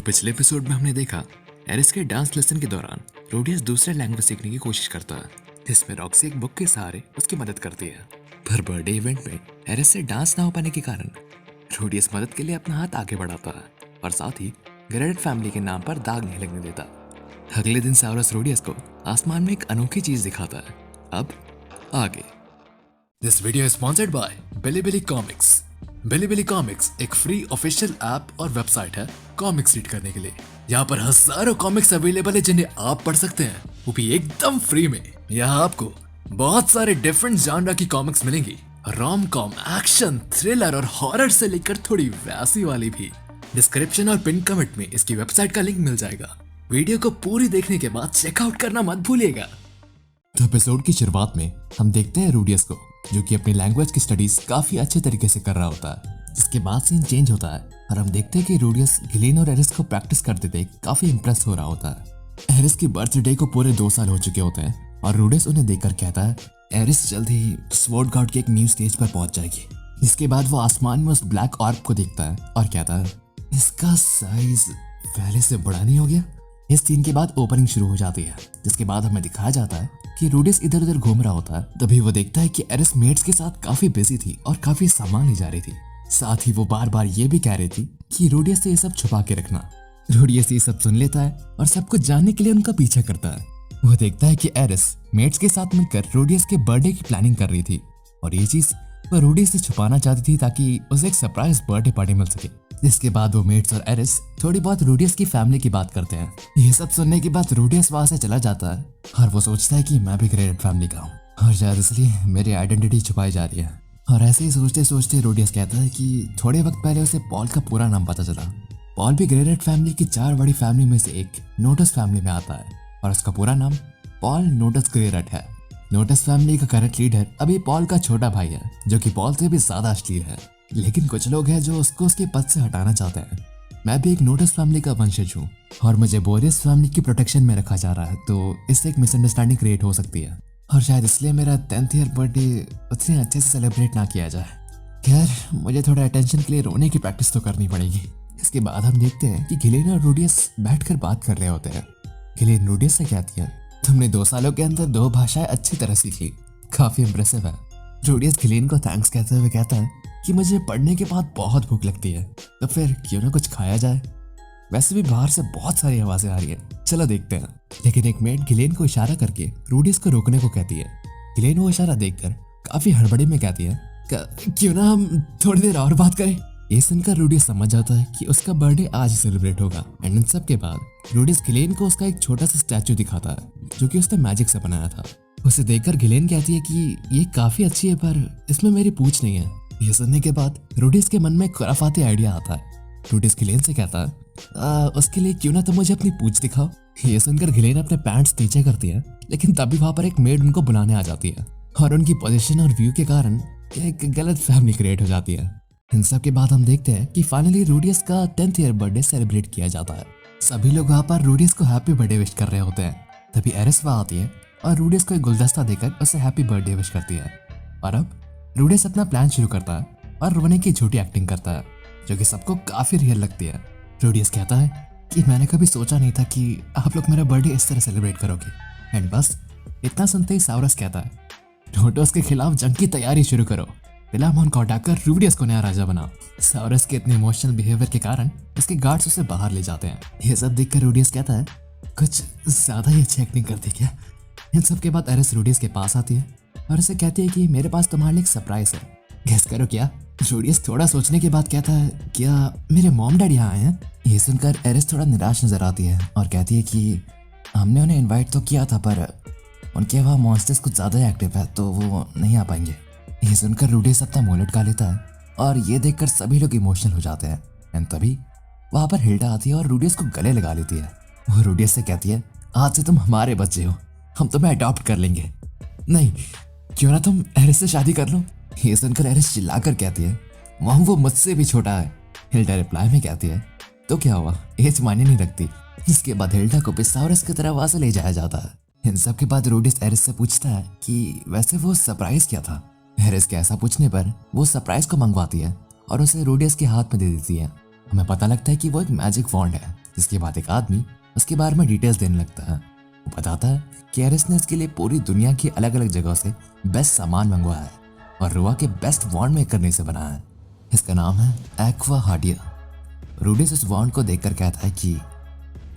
पिछले एपिसोड में हमने देखा एरिस के डांस लेसन के दौरान रोडियस दूसरे लैंग्वेज सीखने की कोशिश करता है, जिसमें रॉक्सी एक बुक के सहारे उसकी मदद करती है। पर बर्थडे इवेंट में एरिस से डांस ना हो पाने के कारण रोडियस मदद के लिए अपना हाथ आगे बढ़ाता है और साथ ही ग्रेडेड फैमिली के नाम पर दाग नहीं लगने देता। अगले दिन साउरस रोडियस को आसमान में एक अनोखी चीज दिखाता है। अब आगे। This video is sponsored by Bilibili comics. Bilibili comics एक फ्री ऑफिशियल ऐप और वेबसाइट है कॉमिक्स रीड करने के लिए। यहाँ पर हजारों कॉमिक्स अवेलेबल है जिन्हें आप पढ़ सकते हैं, वो भी एकदम फ्री में। यहाँ आपको बहुत सारे डिफरेंट जॉनरा की कॉमिक्स मिलेंगी, रोम कॉम, एक्शन, थ्रिलर और हॉरर से लेकर थोड़ी वैसी वाली भी। डिस्क्रिप्शन और पिन कमेंट में इसकी वेबसाइट का लिंक मिल जाएगा। वीडियो को पूरी देखने के बाद चेकआउट करना मत भूलिएगा। तो एपिसोड की शुरुआत में हम देखते हैं रोडियस को, जो कि अपनी लैंग्वेज की स्टडीज काफी अच्छे तरीके से कर रहा होता है। जिसके बाद सीन चेंज होता है और हम देखते हैं कि रोडियस गिलेन और एरिस को प्रैक्टिस करते देख काफी इंप्रेस हो रहा होता है। एरिस की बर्थडे को पूरे 2 साल हो चुके होते हैं और रोडियस उन्हें देखकर कहता है एरिस जल्द ही स्वॉर्ड गॉड के एक न्यू स्टेज पर पहुंच जाएगी। जिसके बाद वो आसमान में उस ब्लैक ऑर्ब को देखता है और कहता है इसका साइज पहले से बड़ा नहीं हो गया। इस सीन के बाद ओपनिंग शुरू हो जाती है, जिसके बाद हमें दिखाया जाता है कि रोडियस इधर उधर घूम रहा होता है। तभी वो देखता है कि एरिस मेट्स के साथ काफी बिजी थी और काफी सामान ले जा रही थी। साथ ही वो बार बार ये भी कह रही थी कि रोडियस से ये सब छुपा के रखना। रोडियस ये सब सुन लेता है और सब कुछ जानने के लिए उनका पीछा करता है। वो देखता है कि एरिस मेट्स के साथ मिलकर रोडियस के बर्थडे की प्लानिंग कर रही थी और ये चीज वो रोडियस से छुपाना चाहती थी ताकि उसे एक सरप्राइज बर्थडे पार्टी मिल सके। जिसके बाद वो मेट्स और एरिस थोड़ी बहुत रोडियस की फैमिली की बात करते हैं। ये सब सुनने के बाद रोडियस वहां से चला जाता है और वो सोचता है कि मैं भी ग्रेडेड फैमिली का हूँ और शायद इसलिए मेरी आइडेंटिटी छुपाई जा रही है। और ऐसे ही सोचते सोचते रोडियस कहता है कि थोड़े वक्त पहले उसे पॉल का पूरा नाम पता चला। पॉल भी ग्रेडेड फैमिली की 4 बड़ी फैमिली में से एक नोटस फैमिली में आता है और उसका पूरा नाम पॉल नोटस ग्रेरेट है। नोटस फैमिली का करंट लीडर अभी पॉल का छोटा भाई है, जो कि पॉल से भी ज्यादा अश्लील है। लेकिन कुछ लोग हैं जो उसको उसके पद से हटाना चाहते हैं। मैं भी एक नोटस फैमिली का वंशज हूँ और मुझे बोरियस फैमिली की प्रोटेक्शन में रखा जा रहा है, तो इससे एक मिसअंडरस्टैंडिंग क्रिएट हो सकती है और शायद इसलिए मेरा 10th ईयर बर्थडे उतने अच्छे से सेलिब्रेट ना किया जाए। खैर, मुझे थोड़ा अटेंशन के लिए रोने की प्रैक्टिस तो करनी पड़ेगी। इसके बाद हम देखते हैं कि गिलेन और रोडियस बैठकर बात कर रहे होते हैं। गिलेन रोडियस से कहती है तुमने 2 सालों के अंदर 2 भाषाएं अच्छी तरह सीख ली, काफी इंप्रेसिव है। रोडियस गिलेन को थैंक्स कहते हुए कहता है कि मुझे पढ़ने के बाद बहुत भूख लगती है, तो फिर क्यों ना कुछ खाया जाए। वैसे भी बाहर से बहुत सारी आवाजें आ रही है, चलो देखते हैं। लेकिन एक मेट गिलेन को इशारा करके रोडियस को रोकने को कहती है। गिलेन वो इशारा देखकर काफी हड़बड़ी में कहती है क्यों ना हम थोड़ी देर और बात करें। ये सुनकर रोडियस समझ जाता है कि उसका बर्थडे आज ही सेलिब्रेट होगा। एंड इन सब के बाद रोडियस गिलेन को उसका एक छोटा सा स्टैचू दिखाता है, जो कि उसने मैजिक से बनाया था। उसे देखकर गिलेन कहती है कि ये काफी अच्छी है, पर इसमें मेरी पूंछ नहीं है। ये सुनने के बाद रोडियस के मन में एक खुराफाती आइडिया आता है। रोडियस गिलेन से कहता है उसके लिए क्यों ना तुम मुझे अपनी पूंछ दिखाओ। ये सुनकर गिलेन अपने पैंट्स नीचे करती है, लेकिन तभी वहां पर एक मेड उनको बुलाने आ जाती है और उनकी पोजीशन और व्यू के कारण एक गलत फैमिली क्रिएट हो जाती है। इन सब के बाद हम देखते हैं कि फाइनली रोडियस का 10th ईयर बर्थडे सेलिब्रेट किया जाता है। सभी लोग वहाँ पर रोडियस को हैप्पी बर्थडे विश कर रहे होते हैं। तभी एरिस वहाँ आती है और रोडियस को एक गुलदस्ता देकर उसे हैप्पी बर्थडे विश करती है। और अब रोडियस अपना प्लान शुरू करता है और रोने की झूठी एक्टिंग करता है, जो कि सबको काफी रियल लगती है। रोडियस कहता है कि मैंने कभी सोचा नहीं था कि आप लोग मेरा बर्थडे इस तरह सेलिब्रेट करोगे। एंड बस इतना सुनते ही साउरस कहता है रोडोस के खिलाफ जंग की तैयारी शुरू करो, पिलामोन को हटाकर रोडियस को नया राजा बनाओ। साउरस के इतने इमोशनल बिहेवियर के कारण उसके गार्ड्स उसे बाहर ले जाते हैं। ये सब देखकर रोडियस कहता है कुछ ज्यादा ही अच्छी एक्टिंग करती क्या। इन सब के बाद एरिस रोडियस के पास आती है और उसे कहती है कि मेरे पास तुम्हारे लिए एक सरप्राइज है, गेस करो क्या। रोडियस थोड़ा सोचने के बाद कहता है क्या मेरे मॉम डैडी यहाँ आए हैं। ये सुनकर एरिस थोड़ा निराश नजर आती है और कहती है कि हमने उन्हें इनवाइट तो किया था, पर उनके वहाँ मॉन्स्टर्स कुछ ज़्यादा एक्टिव है, तो वो नहीं आ पाएंगे। ये सुनकर रोडियस अपना मुंह लटका लेता है और ये देखकर सभी लोग इमोशनल हो जाते हैं। एंड तभी वहाँ पर हिल्डा आती है और रोडियस को गले लगा लेती है। वो रोडियस से कहती है आज से तुम हमारे बच्चे हो, हम तुम्हें अडॉप्ट कर लेंगे। नहीं, क्यों ना तुम एरिस से शादी कर लो। ये सुनकर एरिस चिल्लाकर कहती है मॉम वो मुझसे भी छोटा है। हिल्डा रिप्लाई में कहती है तो क्या हुआ, एज मायने नहीं रखती। इसके बाद हिल्डा को पिसाउरस की तरह वहां से ले जाया जाता है। इन सब के बाद रोडियस एरिस से पूछता है कि वैसे वो सरप्राइज क्या था। एरिस के ऐसा पूछने पर वो सरप्राइज को मंगवाती है और उसे रोडियस के हाथ में दे देती है। हमें पता लगता है कि वो एक मैजिक वॉन्ड है इसके बाद एक आदमी उसके बारे में डिटेल्स देने लगता है। वो बताता है कि एरिस ने इसके लिए पूरी दुनिया की अलग अलग जगहों से बेस्ट सामान मंगवाया है और रुआ के बेस्ट वॉन्ड मेकर ने इसे बनाया है। इसका नाम है एक्वा हार्डिया। रूडियस उस वॉन्ड को देखकर कहता है कि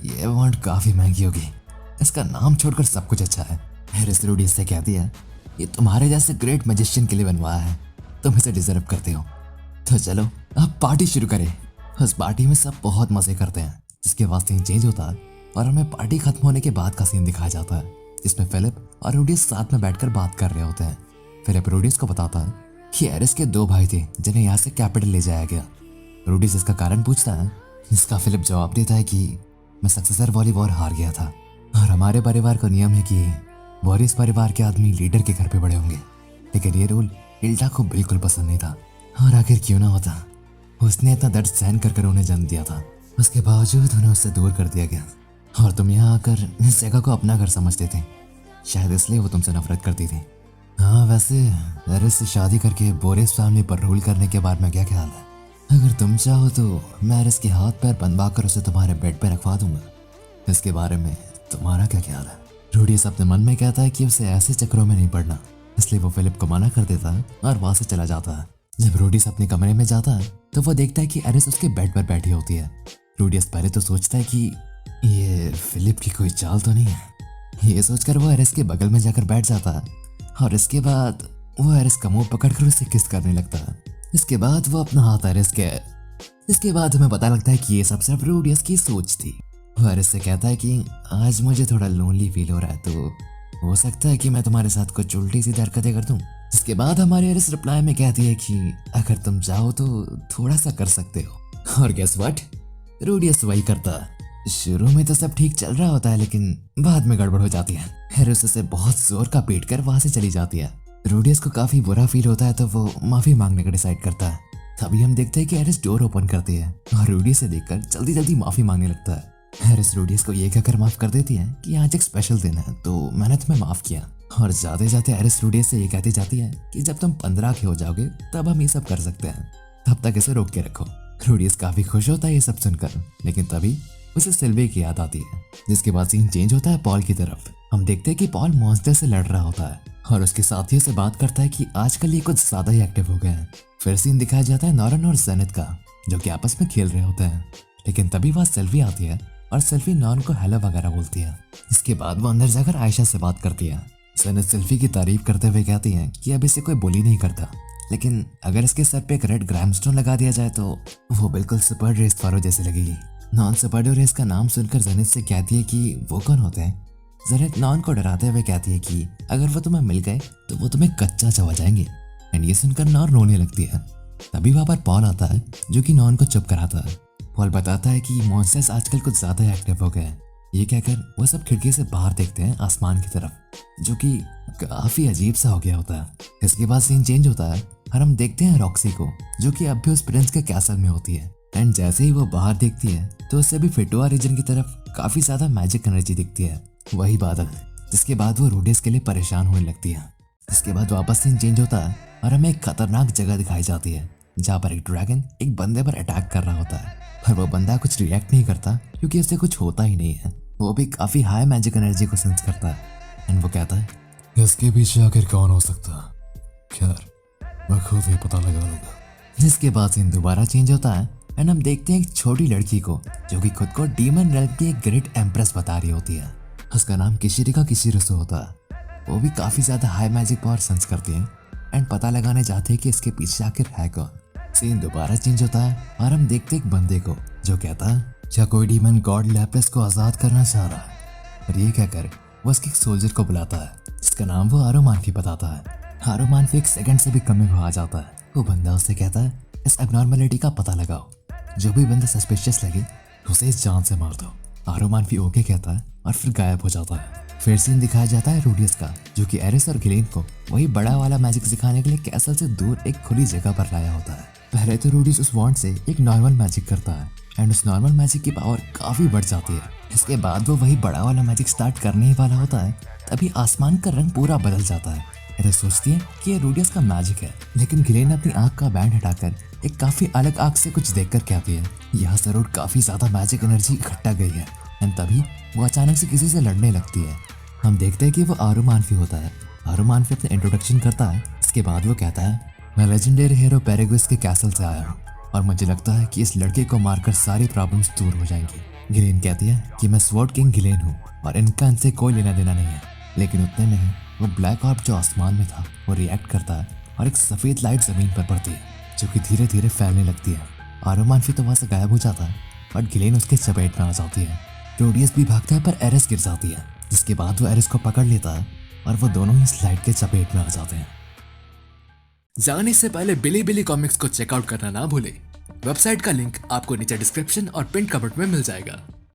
ये वॉन्ड काफी महंगी होगी, इसका नाम छोड़कर सब कुछ अच्छा है। एरिस रूडियस से कहती है ये तुम्हारे जैसे ग्रेट मैजिशियन के लिए बनवाया है, तुम इसे डिजर्व करते हो। तो चलो अब पार्टी शुरू करें। उस पार्टी में सब बहुत मजे करते हैं, जिसके बाद सीन चेंज होता है और हमें पार्टी खत्म होने के बाद का सीन दिखाया जाता है, जिसमें फिलिप और रूडियस साथ में बैठकर बात कर रहे होते हैं। फिलिप रूडियस को बताता है कि एरिस के 2 भाई थे जिन्हें यहाँ से कैपिटल ले जाया गया। रूडियस इसका कारण पूछता है, जिसका फिलिप जवाब देता है कि मैं सक्सेसर वाली वॉर हार गया था और हमारे परिवार का नियम है कि वॉरिस परिवार के आदमी लीडर के घर पे बड़े होंगे, लेकिन ये रूल हिल्डा को बिल्कुल पसंद नहीं था। और आखिर क्यों ना होता, उसने इतना दर्द सहन कर उन्हें जन्म दिया था, उसके बावजूद उन्हें उससे दूर कर दिया गया और तुम यहाँ आकर इस जगह को अपना घर समझते थे, शायद इसलिए वो तुमसे नफरत करती थी। हाँ वैसे एरिस से शादी करके बोरिस फैमिली पर रूल करने के बारे में क्या ख्याल है? अगर तुम चाहो तो मैं एरिस के हाथ पैर बंधवा कर उसे तुम्हारे बेड पे रखवा दूंगा, इसके बारे में तुम्हारा क्या ख्याल है? रूडियस अपने मन में कहता है कि उसे ऐसे चक्करों में नहीं पड़ना, इसलिए वो फिलिप को मना कर देता है और वहां से चला जाता है। जब रूडियस अपने कमरे में जाता है तो वो देखता है कि एरिस उसके बेड पर बैठी होती है। रूडियस पहले तो सोचता है कि ये फिलिप की कोई चाल तो नहीं है। ये सोचकर वो एरिस के बगल में जाकर बैठ जाता है और इसके बाद वो एरिस का मुंह पकड़कर उसे किस करने लगता है। इसके बाद वो अपना हाथ एरिस के इसके बाद हमें पता लगता है कि ये सब सिर्फ रूडियस की सोच थी। वो एरिस से कहता है कि आज मुझे थोड़ा लोनली फील हो रहा है, तो हो सकता है कि मैं तुम्हारे साथ कुछ उल्टी सीधी हरकतें कर दूं। इसके बाद हमारे एरिस रिप्लाई में कहती है कि अगर तुम चाहो तो थोड़ा सा कर सकते हो। और गेस व्हाट, रूडियस वही करता है। शुरू में तो सब ठीक चल रहा होता है, लेकिन बाद में गड़बड़ हो जाती है। एरिस उसे बहुत जोर का पीट कर वहां से चली जाती है। रूडियस को काफी बुरा फील होता है, तो वो माफी मांगने का डिसाइड करता है। तभी हम देखते हैं कि एरिस डोर ओपन करती है और रूडियस से देखकर जल्दी जल्दी माफी मांगने लगता है। एरिस रूडियस को ये कहकर माफ कर देती है कि आज एक स्पेशल दिन है, तो मैंने तुम्हें माफ किया। और जाते जाते एरिस रूडियस से ये कहती जाती है कि जब तुम 15 के हो जाओगे तब हम ये सब कर सकते हैं, तब तक इसे रोक के रखो। रूडियस काफी खुश होता है ये सब सुनकर, लेकिन तभी उसे सिल्वी की याद आती है। जिसके बाद सीन चेंज होता है पॉल की तरफ। हम देखते हैं कि पॉल मॉन्स्टर से लड़ रहा होता है और उसके साथियों से बात करता है कि आजकल ये कुछ ज्यादा ही एक्टिव हो गए हैं। फिर सीन दिखाया जाता है नॉरन और जेनिथ का, जो कि आपस में खेल रहे होते हैं। लेकिन तभी वहाँ सेल्वी आती है और सेल्फी नॉन को हेलो वगैरह बोलती है। इसके बाद वो अंदर जाकर आयशा से बात करती है। जेनिथ सेल्फी की तारीफ करते हुए कहती है कि अब इसे कोई बुली नहीं करता, लेकिन अगर इसके सर पे एक रेड ग्राइमस्टोन लगा दिया जाए तो वो बिल्कुल सुपर रेस फारो जैसी लगेगी। नॉन सुपर रेस का नाम सुनकर जेनिथ से कहती है कि वो कौन होते हैं। जेनिथ नॉन को डराते हुए कहती है कि अगर वो तुम्हें मिल गए तो वो तुम्हें कच्चा चबा जाएंगे। एंड ये सुनकर नॉन रोने लगती है। तभी वहां पर पॉल आता है, जो कि नॉन को चुप कराता है। पॉल बताता है कि मॉन्स्टर्स आजकल कुछ ज्यादा एक्टिव हो गए हैं। ये कहकर वो सब खिड़की से बाहर देखते हैं आसमान की तरफ, जो कि काफी अजीब सा हो गया होता है। इसके बाद सीन चेंज होता है और हम देखते हैं रॉक्सी को, जो कि अब भी उस प्रिंस के कैसल में होती है। एंड जैसे ही वो बाहर देखती है तो उससे भी फिटोआ रीजन की तरफ काफी ज्यादा मैजिक एनर्जी दिखती है, वही बादल। जिसके बाद वो रूडियस के लिए परेशान होने लगती है। इसके बाद वापस सीन चेंज होता है और हमें एक खतरनाक जगह दिखाई जाती है, जहाँ पर एक ड्रैगन एक बंदे पर अटैक कर रहा होता है। पर वो बंदा कुछ रिएक्ट नहीं करता, क्योंकि उससे कुछ होता ही नहीं है। वो भी काफी हाई मैजिक एनर्जी को सेंस करता है। एंड वो कहता है इसके पीछे आखिर कौन हो सकता है? खैर मैं खुद ही पता लगा लूंगा। जिसके बाद सीन दोबारा चेंज होता है एंड हम देखते हैं एक छोटी लड़की को, जो कि खुद को डीमन रेल्म की एक ग्रेट एम्प्रेस बता रही होती है। उसका नाम किशिरिका किशिरुसु होता है। वो भी काफी ज्यादा हाई मैजिक पावर सेंस करती है एंड पता लगाने जाते हैं कि इसके पीछे आखिर है कौन। सीन दोबारा चेंज होता है और हम देखते एक बंदे को, जो कहता है क्या कोई डीमन गॉड लैपिस को आजाद करना चाह रहा है। और ये कहकर वो उसके एक सोल्जर को बुलाता है, जिसका नाम वो आरोमानफी बताता है। आरोमानफी एक सेकंड से भी कम में आ जाता है। वो बंदा उससे कहता है इस एबनॉर्मलिटी का पता लगाओ, जो भी बंदा सस्पिशियस लगे उसे इस जान से मार दो। आरोमानफी ओके कहता है और फिर गायब हो जाता है। फिर सीन दिखाया जाता है रूडियस का, जो कि एरिस और गिलेन को वही बड़ा वाला मैजिक सिखाने के लिए कैसल से दूर एक खुली जगह पर लाया होता है। पहले तो रूडियस उस वॉन्ड से एक नॉर्मल मैजिक करता है एंड उस नॉर्मल मैजिक की पावर काफी बढ़ जाती है। इसके बाद वो वही बड़ा वाला मैजिक स्टार्ट करने ही वाला होता है, तभी आसमान का रंग पूरा बदल जाता है एरिस सोचती है कि ये रोडियस का मैजिक है, लेकिन गिलेन अपनी आंख का बैंड हटाकर एक काफी अलग आंख से कुछ देखकर कहती है यहाँ जरूर काफी ज्यादा मैजिक एनर्जी इकट्ठा गई है। एंड तभी वो अचानक से किसी से लड़ने लगती है। हम देखते हैं कि वो आरू मानफी होता है। आरू मानफी अपने इंट्रोडक्शन करता है। इसके बाद वो कहता है मैं लेजेंडरी हीरो पेरेगुस के कैसल से आया हूँ और मुझे लगता है कि इस लड़के को मारकर सारी प्रॉब्लम्स दूर हो जाएंगी। गिलेन कहती है कि मैं स्वॉर्ड किंग गिलेन हूँ और इनका इनसे कोई लेना देना नहीं है। लेकिन उतने में ही वो ब्लैक ऑर्ब जो आसमान में था वो रिएक्ट करता है और एक सफेद लाइट जमीन पर पड़ती है जो कि धीरे धीरे फैलने लगती है। आरू मानफी तो वहां से गायब हो जाता है और गिलेन उसके चपेट में आ जाती है। रोडियस भी भागता है पर एरिस गिर जाती है, जिसके बाद वो एरिस को पकड़ लेता है और वो दोनों ही इस लाइट के चपेट में आ जाते हैं। जाने से पहले बिली कॉमिक्स को चेकआउट करना ना भूले। वेबसाइट का लिंक आपको नीचे डिस्क्रिप्शन और पिन कमेंट में मिल जाएगा।